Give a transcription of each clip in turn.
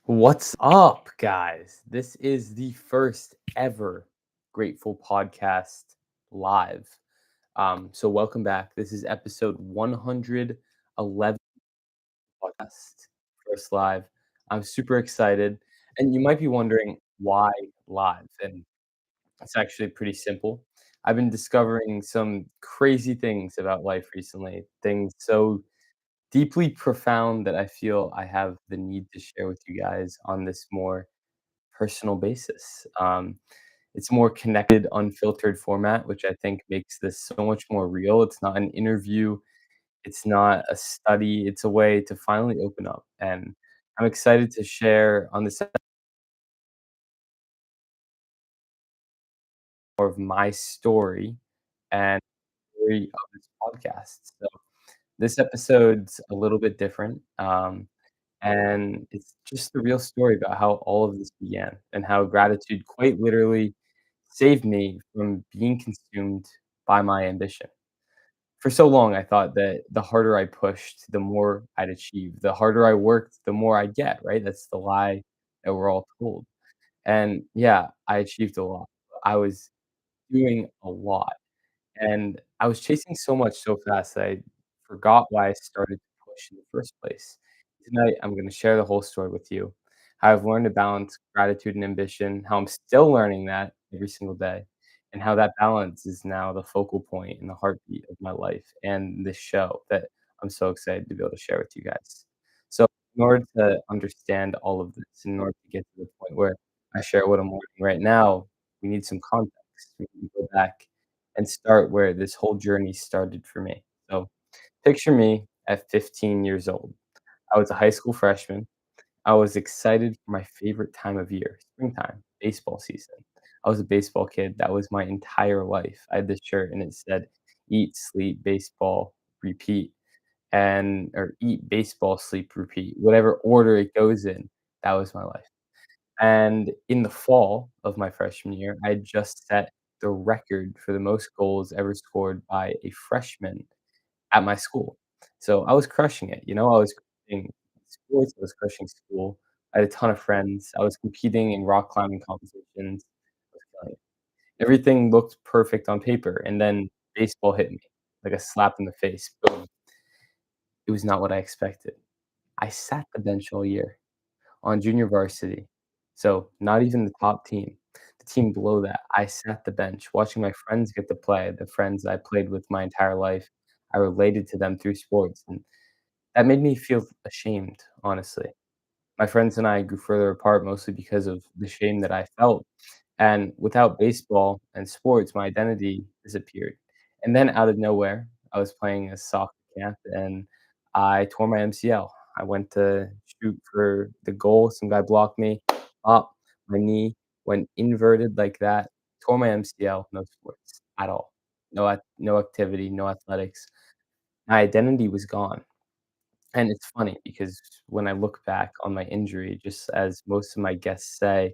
What's up, guys? This is the first ever Grateful Podcast live. So welcome back. This is episode 111 podcast, first live. I'm super excited. And you might be wondering why live? And it's actually pretty simple. I've been discovering some crazy things about life recently, things so deeply profound that I feel I have the need to share with you guys on this more personal basis. It's more connected, unfiltered format, which I think makes this so much more real. It's not an interview, it's not a study, it's a way to finally open up. And I'm excited to share on this more of my story and story of this podcast. So this episode's a little bit different. And it's just the real story about how all of this began and how gratitude quite literally saved me from being consumed by my ambition. For so long, I thought that the harder I pushed, the more I'd achieve. The harder I worked, the more I'd get, right? That's the lie that we're all told. And yeah, I achieved a lot. I was doing a lot. And I was chasing so much so fast that I forgot why I started to push in the first place. Tonight, I'm going to share the whole story with you. How I've learned to balance gratitude and ambition, how I'm still learning that every single day, and how that balance is now the focal point and the heartbeat of my life and this show that I'm so excited to be able to share with you guys. So, in order to understand all of this, in order to get to the point where I share what I'm learning right now, we need some context. We need to go back and start where this whole journey started for me. So picture me at 15 years old. I was a high school freshman. I was excited for my favorite time of year, springtime, baseball season. I was a baseball kid. That was my entire life. I had this shirt and it said, eat, sleep, baseball, repeat, and or eat, baseball, sleep, repeat. Whatever order it goes in, that was my life. And in the fall of my freshman year, I had just set the record for the most goals ever scored by a freshman at my school. So I was crushing it, I was crushing sports, I was crushing school. I had a ton of friends. I was competing in rock climbing competitions. I was killing it. Everything looked perfect on paper, and then baseball hit me like a slap in the face. Boom. It was not what I expected. I sat the bench all year on junior varsity. So, not even the top team. The team below that, I sat the bench watching my friends get to play, the friends I played with my entire life. I related to them through sports, and that made me feel ashamed, honestly. My friends and I grew further apart mostly because of the shame that I felt, and without baseball and sports, my identity disappeared. And then out of nowhere, I was playing a soccer camp and I tore my MCL. I went to shoot for the goal, some guy blocked me, up, my knee went inverted like that, tore my MCL, no sports at all. No activity, no athletics. My identity was gone. And it's funny because when I look back on my injury, just as most of my guests say,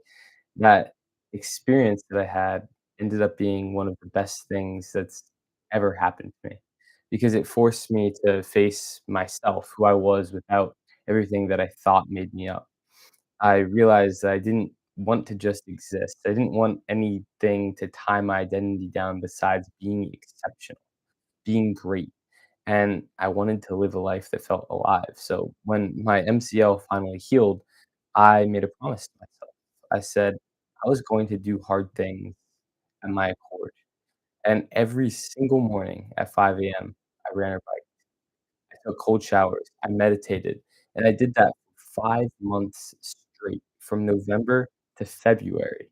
that experience that I had ended up being one of the best things that's ever happened to me, because it forced me to face myself, who I was without everything that I thought made me up. I realized that I didn't want to just exist. I didn't want anything to tie my identity down besides being exceptional, being great, and I wanted to live a life that felt alive. So when my MCL finally healed, I made a promise to myself. I said I was going to do hard things at my accord. And every single morning at 5 a.m., I ran a bike. I took cold showers. I meditated. And I did that for 5 months straight, from November to February,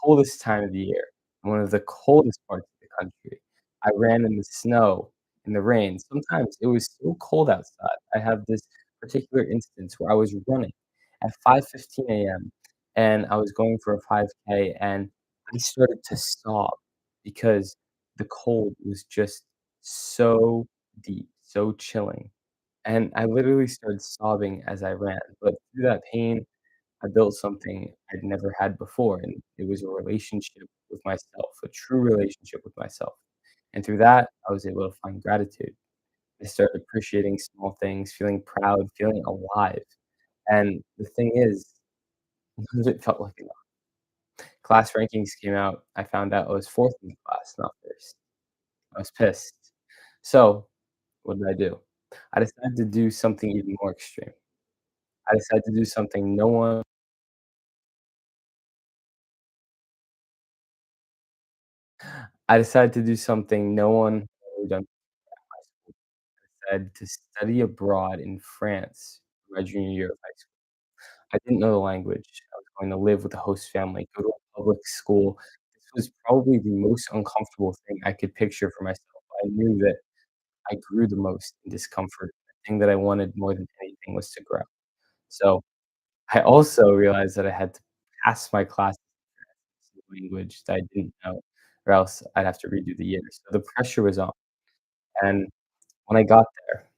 coldest time of the year, one of the coldest parts of the country. I ran in the snow, in the rain. Sometimes it was so cold outside. I have this particular instance where I was running at 5:15 AM, and I was going for a 5K, and I started to sob because the cold was just so deep, so chilling, and I literally started sobbing as I ran, but through that pain I built something I'd never had before, and it was a relationship with myself, a true relationship with myself. And through that, I was able to find gratitude. I started appreciating small things, feeling proud, feeling alive. And the thing is, None of it felt like enough. Class rankings came out, I found out I was 4th in the class, not 1st. I was pissed. So, what did I do? I decided to do something even more extreme. I decided to do something no one I decided to do something no one had ever done in high school. I decided to study abroad in France for my junior year of high school. I didn't know the language. I was going to live with a host family, go to a public school. This was probably the most uncomfortable thing I could picture for myself. I knew that I grew the most in discomfort. The thing that I wanted more than anything was to grow. So, I also realized that I had to pass my classes in language that I didn't know, or else I'd have to redo the year. So the pressure was on, and when I got there,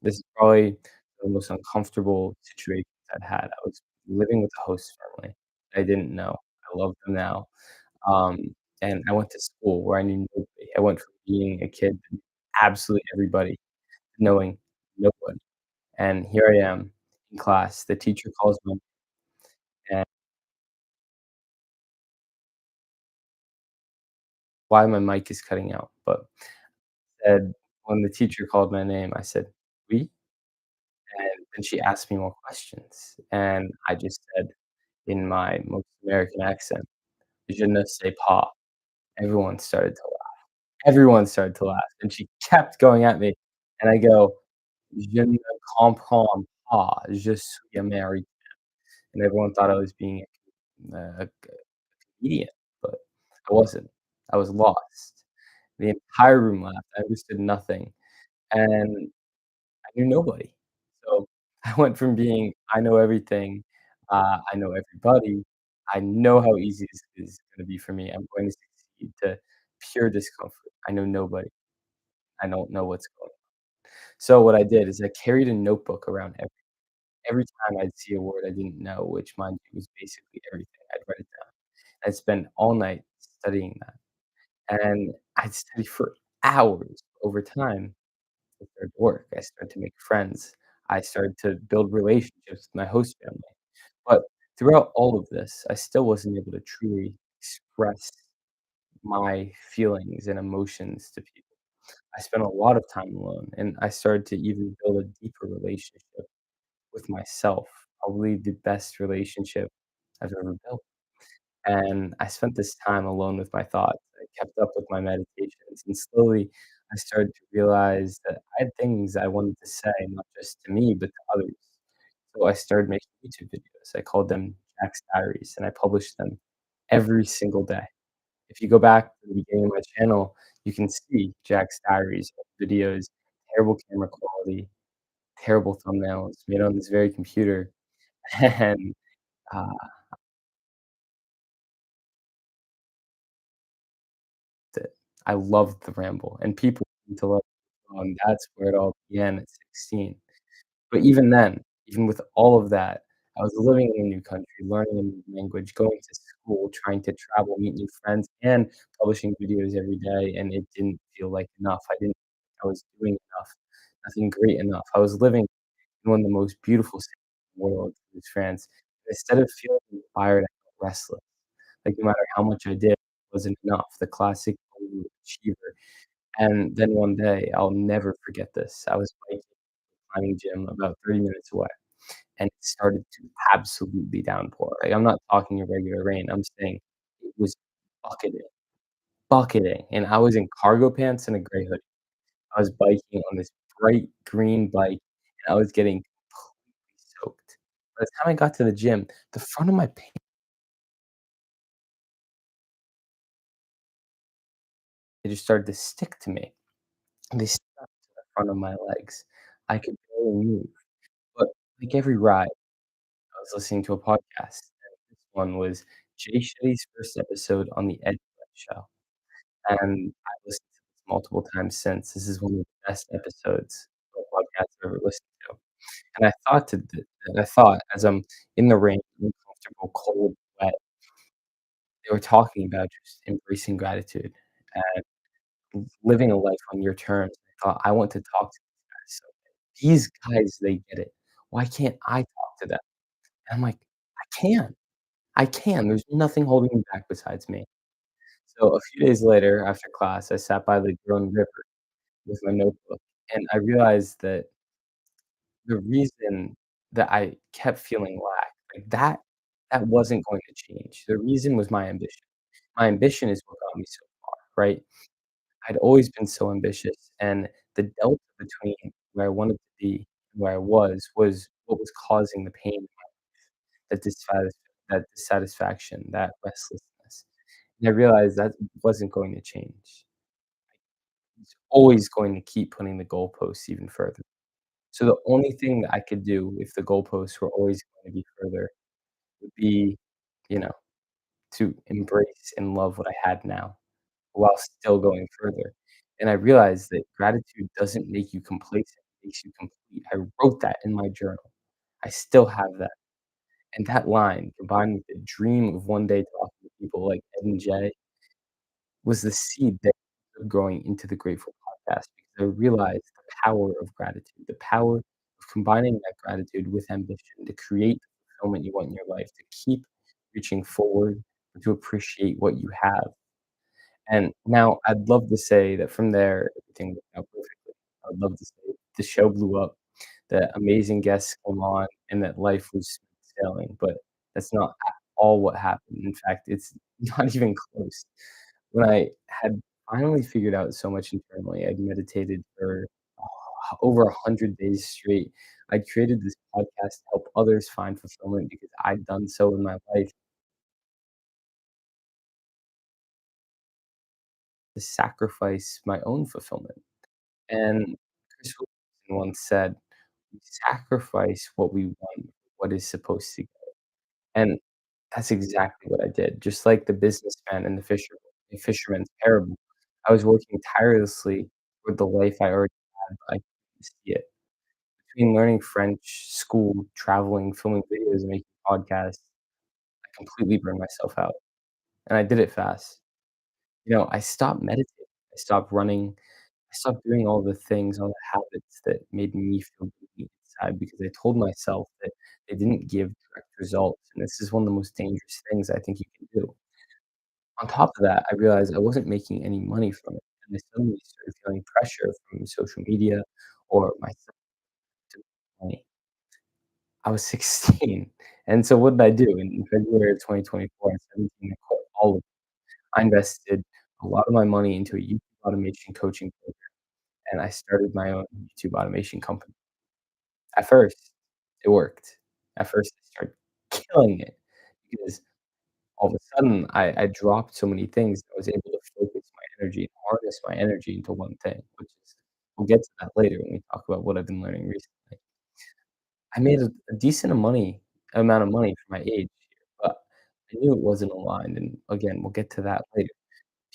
this is probably the most uncomfortable situation I've had. I was living with a host family I didn't know. I love them now, um, and I went to school where I knew nobody. I went from being a kid that knew absolutely everybody, to knowing nobody, and here I am in class. The teacher calls me and why my mic is cutting out, but said when the teacher called my name, I said, "Oui," and then she asked me more questions, and I just said in my most American accent, "Je ne sais pas." Everyone started to laugh. Everyone started to laugh, and she kept going at me, and I go, "Je ne comprends pas, je suis américain," and everyone thought I was being a comedian, but I wasn't. I was lost. The entire room laughed. I understood nothing, and I knew nobody. So, I went from being, "I know everything, I know everybody, I know how easy this is gonna be for me, I'm going to succeed," to pure discomfort. I know nobody. I don't know what's going on. So, what I did is I carried a notebook around every time I'd see a word I didn't know, which mind you was basically everything, I'd write it down. I'd spend all night studying that, and I'd study for hours. Over time, I started to work. I started to make friends. I started to build relationships with my host family. But throughout all of this, I still wasn't able to truly express my feelings and emotions to people. I spent a lot of time alone, and I started to even build a deeper relationship with myself, probably the best relationship I've ever built. And I spent this time alone with my thoughts. I kept up with my meditations, and slowly I started to realize that I had things I wanted to say, not just to me, but to others. So I started making YouTube videos. I called them Jack's Diaries, and I published them every single day. If you go back to the beginning of my channel, you can see Jack's Diaries videos, terrible camera quality, terrible thumbnails made on this very computer, and, uh it. I loved the ramble, and people seem to love it, and that's where it all began at 16. But even then, even with all of that, I was living in a new country, learning a new language, going to school, trying to travel, meet new friends, and publishing videos every day, and it didn't feel like enough. I didn't think I was doing enough, nothing great enough. I was living in one of the most beautiful cities in the world, which is France. Instead of feeling inspired, I felt restless. Like, no matter how much I did, it wasn't enough, the classic Hollywood achiever. And then one day, I'll never forget this. I was biking to a climbing gym about 30 minutes away, and it started to absolutely downpour. Like, I'm not talking irregular rain, I'm saying it was bucketing, bucketing, and I was in cargo pants and a gray hoodie. I was biking on this bright green bike, and I was getting completely soaked. By the time I got to the gym, the front of my pants they just started to stick to me, and they stuck to the front of my legs. I could barely move, but like every ride, I was listening to a podcast, and this one was Jay Shetty's first episode on the Ed Show, and I've listened to this multiple times since. This is one of the best episodes of a podcast I've ever listened to, and I thought as I'm in the rain, uncomfortable, cold, wet, they were talking about just embracing gratitude and living a life on your terms. I thought, "I want to talk to these guys so these guys, they get it. Why can't I talk to them?" And I'm like, "I can." I can, there's nothing holding me back besides me. So a few days later, after class, I sat by the Jordan River with my notebook, and I realized that the reason that I kept feeling lack, like, that wasn't going to change. The reason was my ambition. My ambition is what got me so far, right? I'd always been so ambitious, and the delta between where I wanted to be and where I was what was causing the pain, that dissatisfaction, that restlessness, and I realized that wasn't going to change. It's always going to keep putting the goalposts even further. So the only thing that I could do if the goalposts were always going to be further would be, you know, to embrace and love what I had now while still going further. And I realized that gratitude doesn't make you complacent, it makes you complete. I wrote that in my journal. I still have that. And that line, combined with the dream of one day talking to people like Ed and Jay, was the seed that of growing into the Grateful podcast because I realized the power of gratitude, the power of combining that gratitude with ambition to create the fulfillment you want in your life, to keep reaching forward, and to appreciate what you have. And now I'd love to say that from there, everything worked out perfectly. I'd love to say the show blew up, that amazing guests came on, and that life was smooth sailing, but that's not at all what happened. In fact, it's not even close. When I had finally figured out so much internally, I'd meditated for over 100 days straight. I created this podcast to help others find fulfillment because I'd done so in my life, to sacrifice my own fulfillment. And Chris Wilson once said, "We sacrifice what we want, what is supposed to go." And that's exactly what I did. Just like the businessman in the fisherman's parable, I was working tirelessly for the life I already had, but I couldn't see it. Between learning French, school, traveling, filming videos, and making podcasts, I completely burned myself out, and I did it fast. I stopped meditating, I stopped running, I stopped doing all the things, all the habits that made me feel good inside because I told myself that they didn't give direct results, and this is one of the most dangerous things I think you can do. On top of that, I realized I wasn't making any money from it, and I suddenly started feeling pressure from social media or myself to make money. I was 16, and so what did I do? In February of 2024, at 17, I quit all of it. I invested a lot of my money into a YouTube automation coaching program, and I started my own YouTube automation company. At first, it worked. At first, I started killing it because all of a sudden I dropped so many things, I was able to focus my energy and harness my energy into one thing, which is we'll get to that later when we talk about what I've been learning recently. I made a decent amount of money for my age here, but I knew it wasn't aligned, and again, we'll get to that later,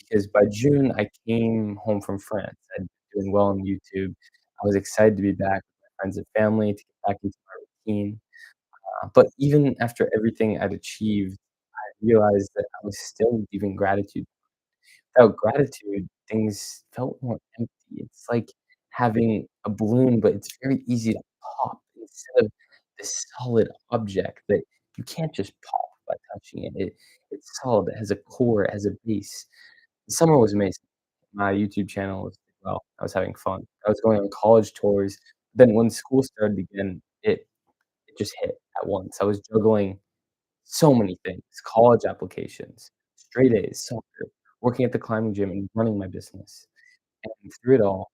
because by June, I came home from France. I'd been doing well on YouTube. I was excited to be back with my friends and family, to get back into my routine, but even after everything I'd achieved, I realized that I was still leaving gratitude. Without gratitude, things felt more empty. It's like having a balloon, but it's very easy to pop instead of this solid object that you can't just pop by touching it. It's solid, it has a core, it has a base. The summer was amazing. My YouTube channel was doing well. I was having fun. I was going on college tours. Then when school started again, it just hit at once. I was juggling so many things, college applications, straight A's, soccer, working at the climbing gym, and running my business. And through it all,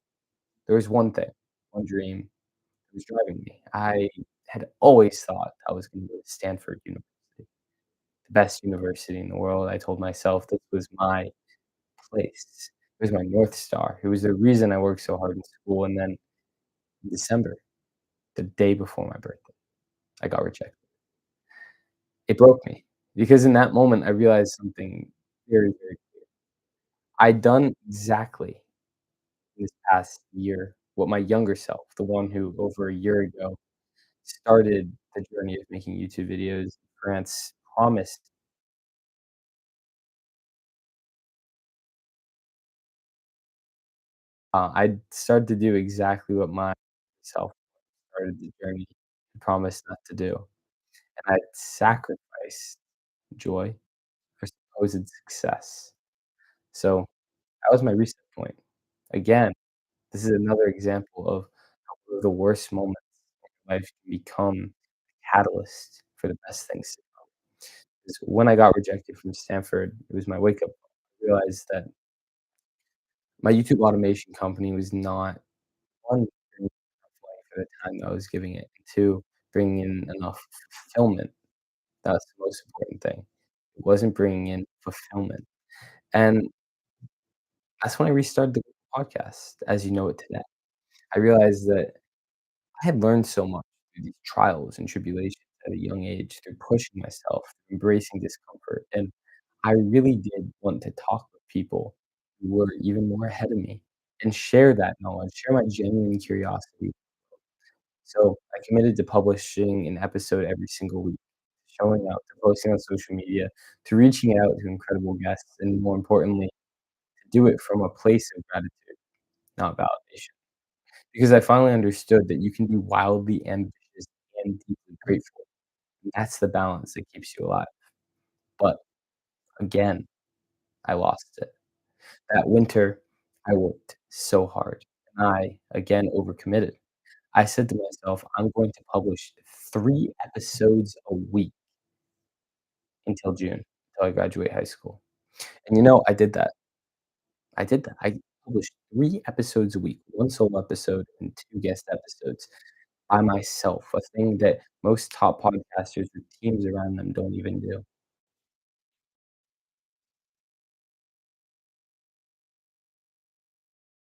there was one thing, one dream that was driving me. I had always thought I was gonna go to Stanford University, the best university in the world. I told myself this was my place. It was my North Star. It was the reason I worked so hard in school, and then in December, the day before my birthday, I got rejected. It broke me because in that moment, I realized something very, very I'd done exactly this past year what my younger self, the one who over a year ago started the journey of making YouTube videos in France, promised. I'd started to do exactly what my self started the journey and promised not to do, and I'd sacrificed joy, or supposed success. So that was my reset point. Again, this is another example of how one of the worst moments in life can become a catalyst for the best things to come. 'Cause when I got rejected from Stanford, it was my wake up call. I realized that my YouTube automation company was not, 1, bringing enough money for the time that I was giving it, and 2, bringing in enough fulfillment. That's the most important thing. It wasn't bringing in fulfillment, and that's when I restarted the podcast as you know it today. I realized that I had learned so much through these trials and tribulations at a young age, through pushing myself, embracing discomfort, and I really did want to talk with people who were even more ahead of me and share that knowledge, share my genuine curiosity. So I committed to publishing an episode every single week, showing up, to posting on social media, to reaching out to incredible guests, and more importantly, to do it from a place of gratitude, not validation. Because I finally understood that you can be wildly ambitious and deeply grateful. And that's the balance that keeps you alive. But again, I lost it. That winter, I worked so hard, and I, again, overcommitted. I said to myself, "I'm going to publish 3 episodes a week until June, until I graduate high school." And you know, I did that. I did that. I published 3 episodes a week, 1 solo episode and 2 guest episodes by myself, a thing that most top podcasters with teams around them don't even do.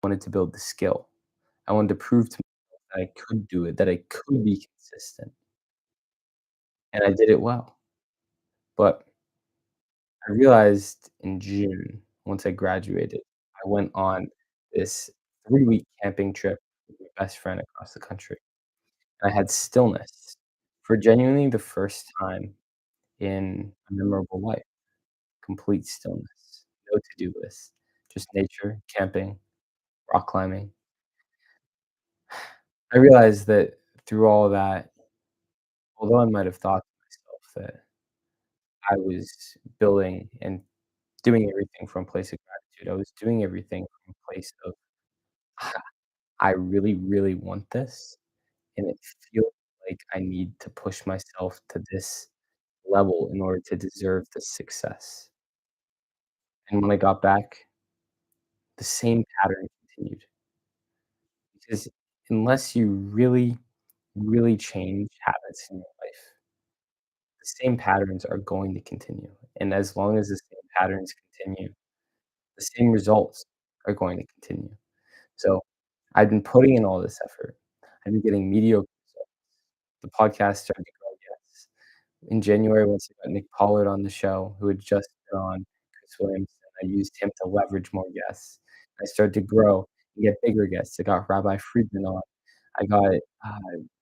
I wanted to build the skill. I wanted to prove to myself that I could do it, that I could be consistent, and I did it well. But I realized in June, once I graduated, I went on this 3-week camping trip with my best friend across the country. I had stillness for genuinely the first time in a memorable life, complete stillness, no to-do list, just nature, camping, rock climbing. I realized that through all that, although I might have thought to myself that I was building and doing everything from a place of gratitude, I was doing everything from a place of, "Ah, I really, really want this, and it feels like I need to push myself to this level in order to deserve this success." And when I got back, the same pattern continued, because unless you really, really change habits in your life, the same patterns are going to continue, and as long as the same patterns continue, the same results are going to continue. So, I've been putting in all this effort. I've been getting mediocre results. The podcast started to grow, yes. In January, once I got Nick Pollard on the show, who had just been on Chris Williams, I used him to leverage more guests. I started to grow and get bigger guests. I got Rabbi Friedman on. I got,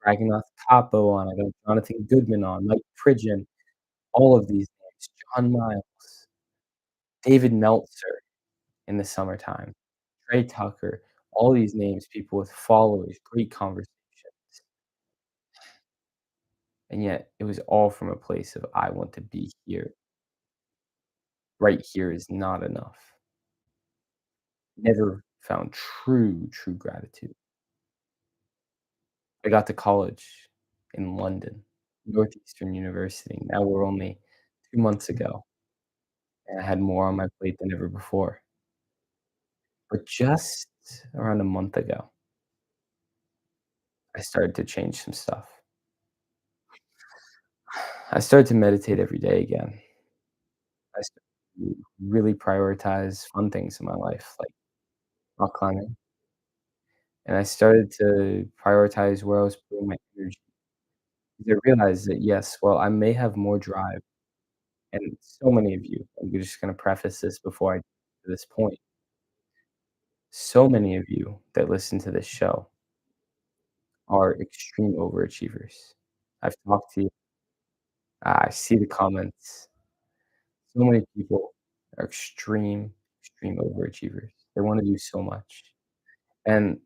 Raghunath Kapo on. I got Jonathan Goodman on, Mike Pridgeon, all of these names, John Miles, David Meltzer in the summertime, Trey Tucker, all these names, people with followers, great conversations, and yet it was all from a place of, "I want to be here. Right here is not enough." Never found true, true gratitude. I got to college in London, Northeastern University. Now we're only 2 months ago, and I had more on my plate than ever before. But just around a month ago, I started to change some stuff. I started to meditate every day again. I started to really prioritize fun things in my life, like rock climbing, and I started to prioritize where I was putting my energy. Because I realized that, yes, while I may have more drive, and so many of you, I'm just gonna preface this before I get to this point, so many of you that listen to this show are extreme overachievers. I've talked to you, I see the comments. So many people are extreme, extreme overachievers. They wanna do so much, and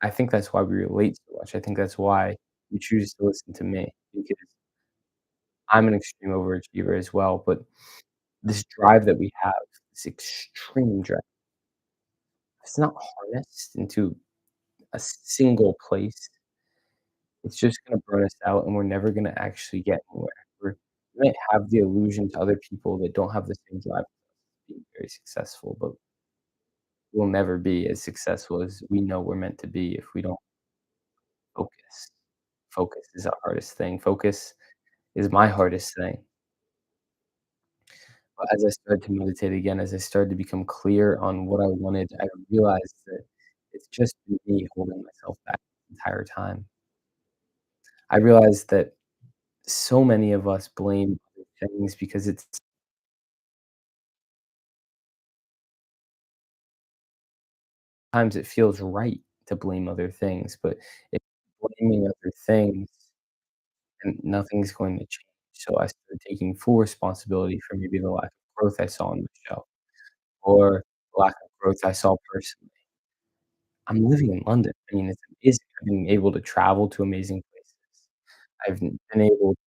I think that's why we relate so much. I think that's why you choose to listen to me, because I'm an extreme overachiever as well, but this drive that we have, this extreme drive, if it's not harnessed into a single place, it's just gonna burn us out, and we're never gonna actually get anywhere. We might have the illusion to other people that don't have the same drive as being very successful, but we'll never be as successful as we know we're meant to be if we don't focus. Focus is the hardest thing. Focus is my hardest thing. But as I started to meditate again, as I started to become clear on what I wanted, I realized that it's just been me holding myself back the entire time. I realized that so many of us blame other things because it's sometimes it feels right to blame other things, but if you're blaming other things, then nothing's going to change. So I started taking full responsibility for maybe the lack of growth I saw in the show or lack of growth I saw personally. I'm living in London. I mean, it's amazing. I've been able to travel to amazing places. I've been able to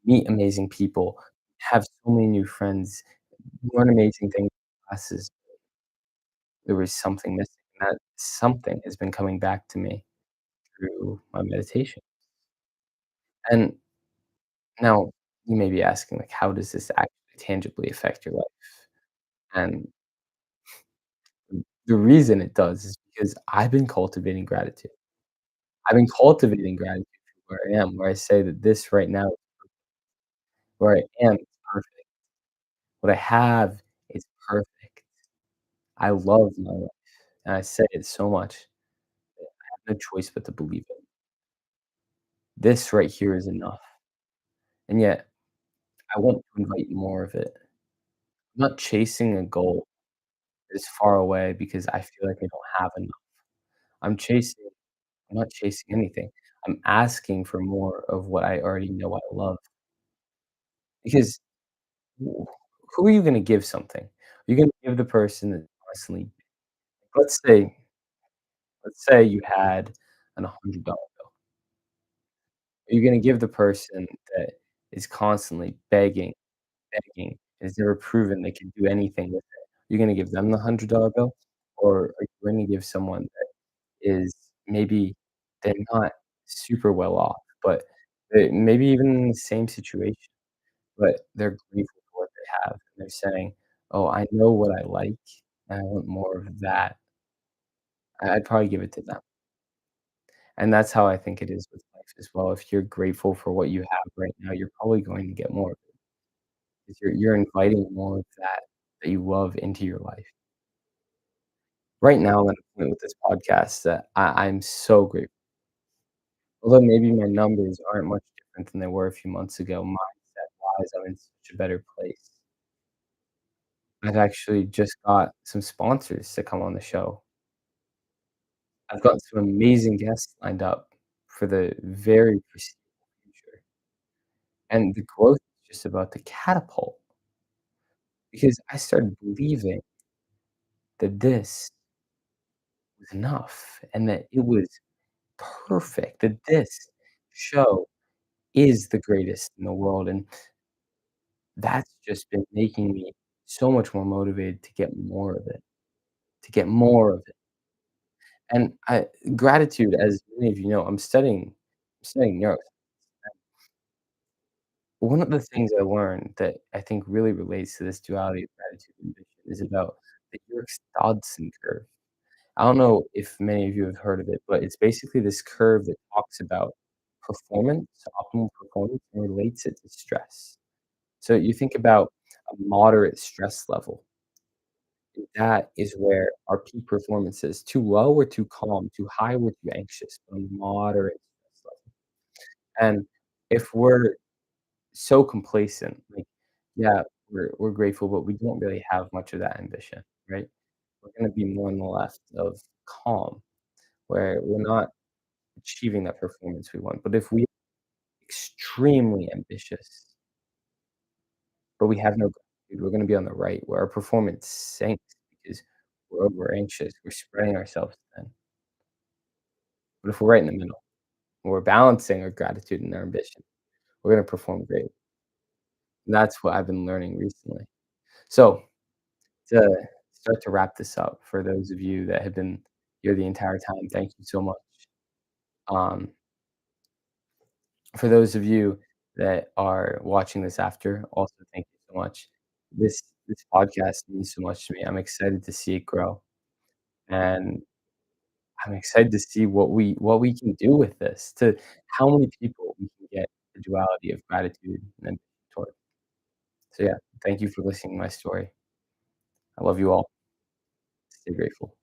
meet amazing people, have so many new friends, learn amazing things in classes. There was something missing, and that something has been coming back to me through my meditation. And now you may be asking, like, how does this actually tangibly affect your life? And the reason it does is because I've been cultivating gratitude. I've been cultivating gratitude for where I am, where I say that this right now, where I am is perfect. What I have is perfect. I love my life, and I say it so much that I have no choice but to believe it. This right here is enough, and yet I want to invite more of it. I'm not chasing a goal that is far away because I feel like I don't have enough. I'm chasing I'm not chasing anything. I'm asking for more of what I already know I love because wh who are you gonna give something? You're gonna give the person that constantly let's say let's say you had an $100 bill. Are you gonna give the person that is constantly begging, begging, and has never proven they can do anything with it? You're gonna give them the $100 bill, or are you going to give someone that is maybe they're not super well off, but they maybe even in the same situation, but they're grateful for what they have, and they're saying, "Oh, I know what I like, and I want more of that." I'd probably give it to them. And that's how I think it is with life as well. If you're grateful for what you have right now, you're probably going to get more of it, 'cause you're inviting more of that you love into your life. Right now, I'm at a point with this podcast that I'm so grateful. Although maybe my numbers aren't much different than they were a few months ago, mindset-wise, I'm in such a better place. I've actually just got some sponsors to come on the show. I've got some amazing guests lined up for the very foreseeable future, and the growth is just about to catapult because I started believing that this was enough and that it was perfect, that this show is the greatest in the world, and that's just been making me so much more motivated to get more of it, to get more of it, and I gratitude, as many of you know, I'm studying neuroscience. One of the things I learned that I think really relates to this duality of gratitude and ambition is about the Yerkes-Dodson curve. I don't know if many of you have heard of it, but it's basically this curve that talks about performance, optimal performance, and relates it to stress. So you think about a moderate stress level, that is where our peak performance is. Too low, we're too calm, too high, we're too anxious, but a moderate stress level. And if we're so complacent, like, yeah, we're grateful, but we don't really have much of that ambition, right? We're gonna be more on the left of calm, where we're not achieving that performance we want. But if we extremely ambitious, but we have no gratitude, we're gonna be on the right, where our performance sinks because we're over anxious, we're spreading ourselves thin. But if we're right in the middle, we're balancing our gratitude and our ambition, we're gonna perform great. And that's what I've been learning recently. So, to start to wrap this up, for those of you that have been here the entire time, thank you so much. Um, for those of you that are watching this after, also thank you so much. This podcast means so much to me. I'm excited to see it grow, and I'm excited to see what we can do with this, to how many people we can get the duality of gratitude and toward. So, yeah, thank you for listening to my story. I love you all. Stay grateful.